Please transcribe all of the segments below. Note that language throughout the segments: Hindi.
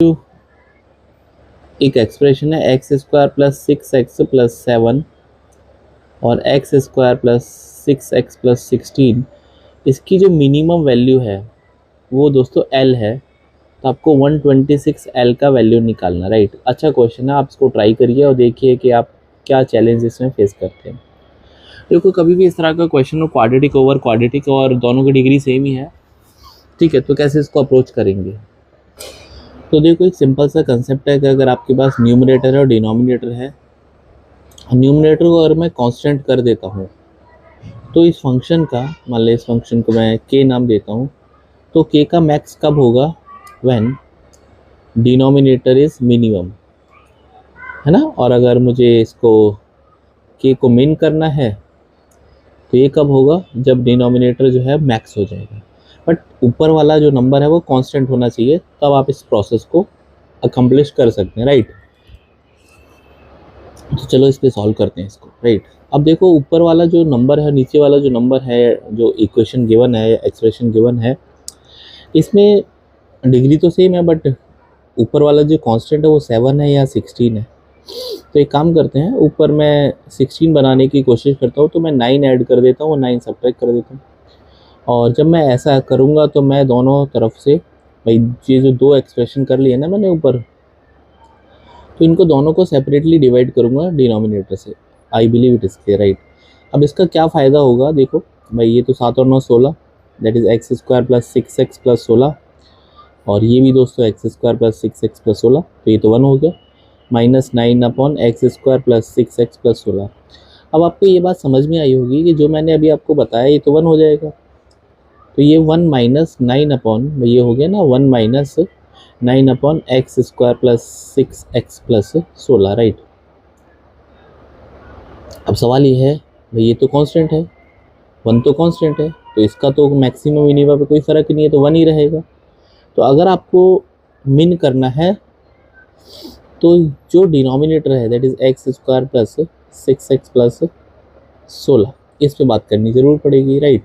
जो एक एक्सप्रेशन है x square plus 6x plus 7 और x square plus 6x plus 16, इसकी जो मिनिमम वैल्यू है वो दोस्तों एल है। तो आपको 126 एल का वैल्यू निकालना, राइट। अच्छा क्वेश्चन है, आप इसको ट्राई करिए और देखिए कि आप क्या चैलेंज इसमें फेस करते हैं। देखो कभी भी इस तरह का क्वेश्चन हो क्वाड्रेटिक ओवर क्वाड्रेटिक और दोनों की डिग्री सेम ही है, ठीक है, तो कैसे इसको अप्रोच करेंगे। तो देखो एक सिंपल सा कंसेप्ट है कि अगर आपके पास न्यूमरेटर है और डिनोमिनेटर है, न्यूमरेटर को अगर मैं कांस्टेंट कर देता हूँ तो इस फंक्शन का, मान लो इस फंक्शन को मैं के नाम देता हूँ, तो के का मैक्स कब होगा, व्हेन डिनोमिनेटर इज मिनिमम, है ना। और अगर मुझे इसको के को मिन करना है तो ये कब होगा, जब डिनोमिनेटर जो है मैक्स हो जाएगा। बट ऊपर वाला जो नंबर है वो कांस्टेंट होना चाहिए, तब आप इस प्रोसेस को अकम्प्लिश कर सकते हैं, राइट। तो चलो इस पे सॉल्व करते हैं इसको, राइट। अब देखो ऊपर वाला जो नंबर है, नीचे वाला जो नंबर है, जो इक्वेशन गिवन है, एक्सप्रेशन गिवन है, इसमें डिग्री तो सेम है, बट ऊपर वाला जो कांस्टेंट है वो 7 है या 16 है। तो एक काम करते हैं, ऊपर मैं 16 बनाने की कोशिश करता हूँ, तो मैं 9 ऐड कर देता हूँ और 9 सब्ट्रैक्ट कर देता हूँ। और जब मैं ऐसा करूँगा तो मैं दोनों तरफ से, भाई ये जो दो एक्सप्रेशन कर लिए ना मैंने ऊपर, तो इनको दोनों को सेपरेटली डिवाइड करूँगा डिनोमिनेटर से। I believe it is clear, right. अब इसका क्या फ़ायदा होगा, देखो भाई ये तो 7 और 9 16, that is x square plus 6x plus 16, और ये भी दोस्तों x square plus 6x plus 16, तो ये तो 1 हो गया, minus 9 upon x square plus 6x plus 16। अब आपको ये बात समझ में आई होगी कि जो मैंने अभी आपको बताया ये तो 1 हो जाएगा, तो ये 1 माइनस 9 अपॉन, ये हो गया ना 1 minus 9 upon x square plus 6x plus 16, right. अब सवाल ये है, भाई ये तो कांस्टेंट है, 1 तो कांस्टेंट है, तो इसका तो मैक्सिमम मिनिमम पे कोई फ़र्क नहीं है, तो 1 ही रहेगा। तो अगर आपको मिन करना है तो जो डिनोमिनेटर है that is x square plus 6x plus 16, इस पे बात करनी ज़रूर पड़ेगी, राइट।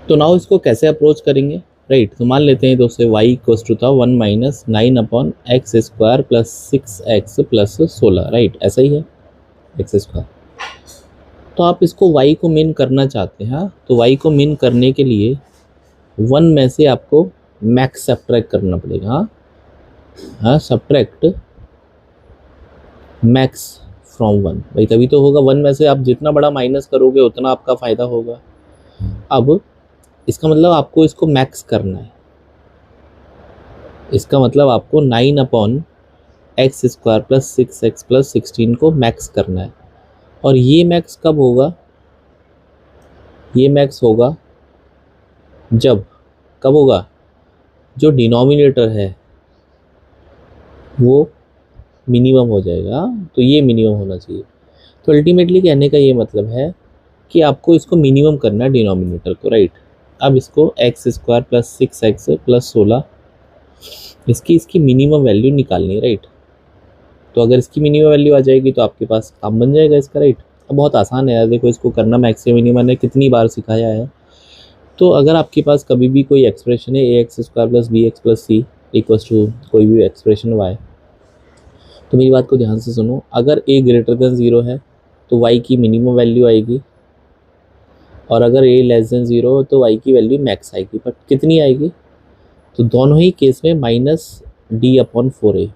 तो नाउ इसको कैसे अप्रोच करेंगे, राइट। तो मान लेते हैं दोस्तों y इक्वल्स टू था 1 minus 9 upon x square plus 6x plus 16, right, ऐसा ही है एक्स स्क्वायर। तो आप इसको y को मिन करना चाहते हैं, हाँ, तो y को मिन करने के लिए 1 में से आपको मैक्स सब्ट्रैक्ट करना पड़ेगा, हाँ, सब्ट्रैक्ट मैक्स फ्रॉम 1, भाई तभी तो होगा। 1 में से आप जितना बड़ा माइनस करोगे उतना आपका फ़ायदा होगा। अब इसका मतलब आपको इसको मैक्स करना है, इसका मतलब आपको 9 upon x square plus 6x plus 16 को मैक्स करना है। और ये मैक्स कब होगा, ये मैक्स होगा जब, कब होगा, जो डिनोमिनेटर है वो मिनिमम हो जाएगा, तो ये मिनिमम होना चाहिए। तो अल्टीमेटली कहने का ये मतलब है कि आपको इसको मिनिमम करना है डिनोमिनेटर को, राइट। अब इसको x square plus 6x plus 16, इसकी मिनिमम वैल्यू निकालनी है, राइट। तो अगर इसकी मिनिमम वैल्यू आ जाएगी तो आपके पास काम बन जाएगा इसका, राइट। अब बहुत आसान है यार, देखो इसको करना मैक्सिमम मिनिमम है, कितनी बार सिखाया है। तो अगर आपके पास कभी भी कोई एक्सप्रेशन है a x square plus b x plus c equals to कोई भी एक्सप्रेशन वाई, तो मेरी बात को ध्यान से सुनो। अगर ए ग्रेटर देन 0 है तो वाई की मिनिमम वैल्यू आएगी, और अगर ए लेस देन 0 हो तो वाई की वैल्यू मैक्स आएगी। बट कितनी आएगी, तो दोनों ही केस में minus d upon 4a,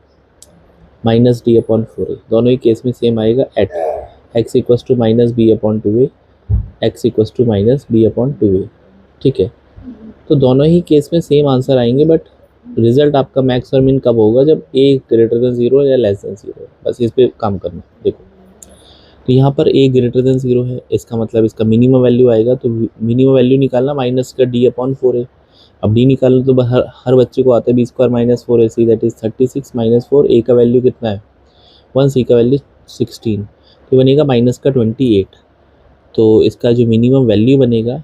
minus d upon 4a दोनों ही केस में सेम आएगा at x equals to minus b upon 2a, x equals to minus b upon 2a, ठीक है। तो दोनों ही केस में सेम आंसर आएंगे, बट रिजल्ट आपका मैक्स और मिन कब होगा, जब ए ग्रेटर देन 0 या लेस देन 0। बस इस पे काम करना। देखो तो यहाँ पर ए ग्रेटर देन 0 है, इसका मतलब इसका मिनिमम वैल्यू आएगा, तो मिनिमम वैल्यू निकालना माइनस का डी अपॉन 4a। अब डी निकालना तो हर बच्चे को आता है, b square minus 4ac that is 36 minus 4, a का वैल्यू कितना है 1, सी का वैल्यू 16, तो बनेगा माइनस का 28। तो इसका जो मिनिमम वैल्यू बनेगा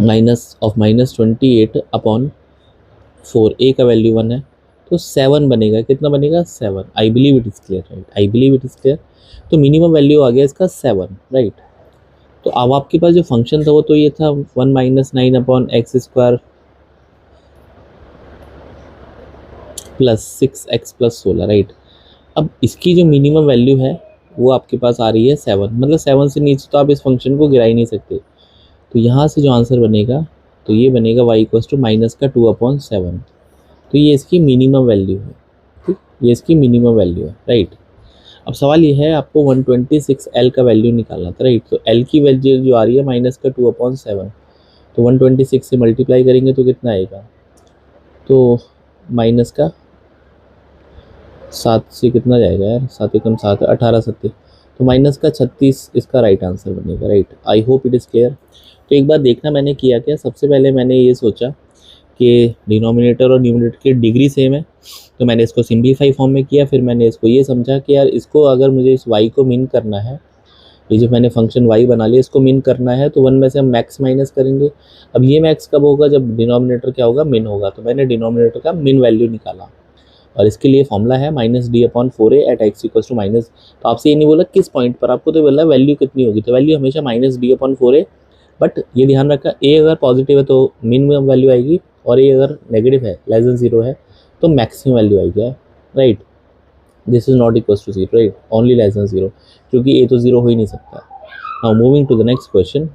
minus of minus 28 upon 4, a का वैल्यू 1 है, तो 7 बनेगा, कितना बनेगा 7। I believe it is clear, right, I believe it is clear. तो मिनिमम वैल्यू आ गया इसका 7, राइट। तो अब आपके पास जो फंक्शन था वो तो ये था 1 minus 9 upon x square plus 6x plus 16, right. अब इसकी जो मिनिमम वैल्यू है वो आपके पास आ रही है 7, मतलब 7 से नीचे तो आप इस फंक्शन को गिरा ही नहीं सकते। तो यहाँ से जो आंसर बनेगा तो ये बनेगा y इक्वल्स टू माइनस का 2/7। तो ये इसकी मिनिमम वैल्यू है, ठीक, ये इसकी मिनिमम वैल्यू है, राइट। अब सवाल ये है आपको 126L का वैल्यू निकालना था, राइट। तो L की वैल्यू जो आ रही है माइनस का 2/7, तो 126 से मल्टीप्लाई करेंगे तो कितना आएगा, तो माइनस का 7 से कितना जाएगा यार, 7 एकम 7, 18 तो माइनस का 36 इसका राइट आंसर बनेगा, right. I hope it is clear. तो एक बार देखना मैंने किया क्या, सबसे पहले मैंने ये सोचा कि डिनोमिनेटर और न्यूमरेटर की डिग्री सेम है, तो मैंने इसको सिंप्लीफाई फॉर्म में किया। फिर मैंने इसको ये समझा कि यार इसको अगर मुझे इस y को मीन करना है, ये जो मैंने फंक्शन y बना लिया इसको मीन करना है, तो 1 में से हम मैक्स माइनस करेंगे। अब ये मैक्स कब होगा, जब डिनोमिनेटर क्या होगा, मिन होगा। तो मैंने डिनोमिनेटर का मिन वैल्यू निकाला और इसके लिए फॉर्मूला है -d/4a at x equals to minus. तो आपसे ये नहीं बोला किस पॉइंट पर, आपको तो बोला वैल्यू कितनी होगी, तो वैल्यू हमेशा -d/4a। बट ये ध्यान रखा a अगर पॉजिटिव है तो मिनिमम वैल्यू आएगी, और a अगर नेगेटिव है लेस देन 0 है तो मैक्सिमम वैल्यू आएगी, right. This is not equals to 0, right, only less than 0, क्योंकि a तो 0 हो ही नहीं सकता। Now moving to the next question.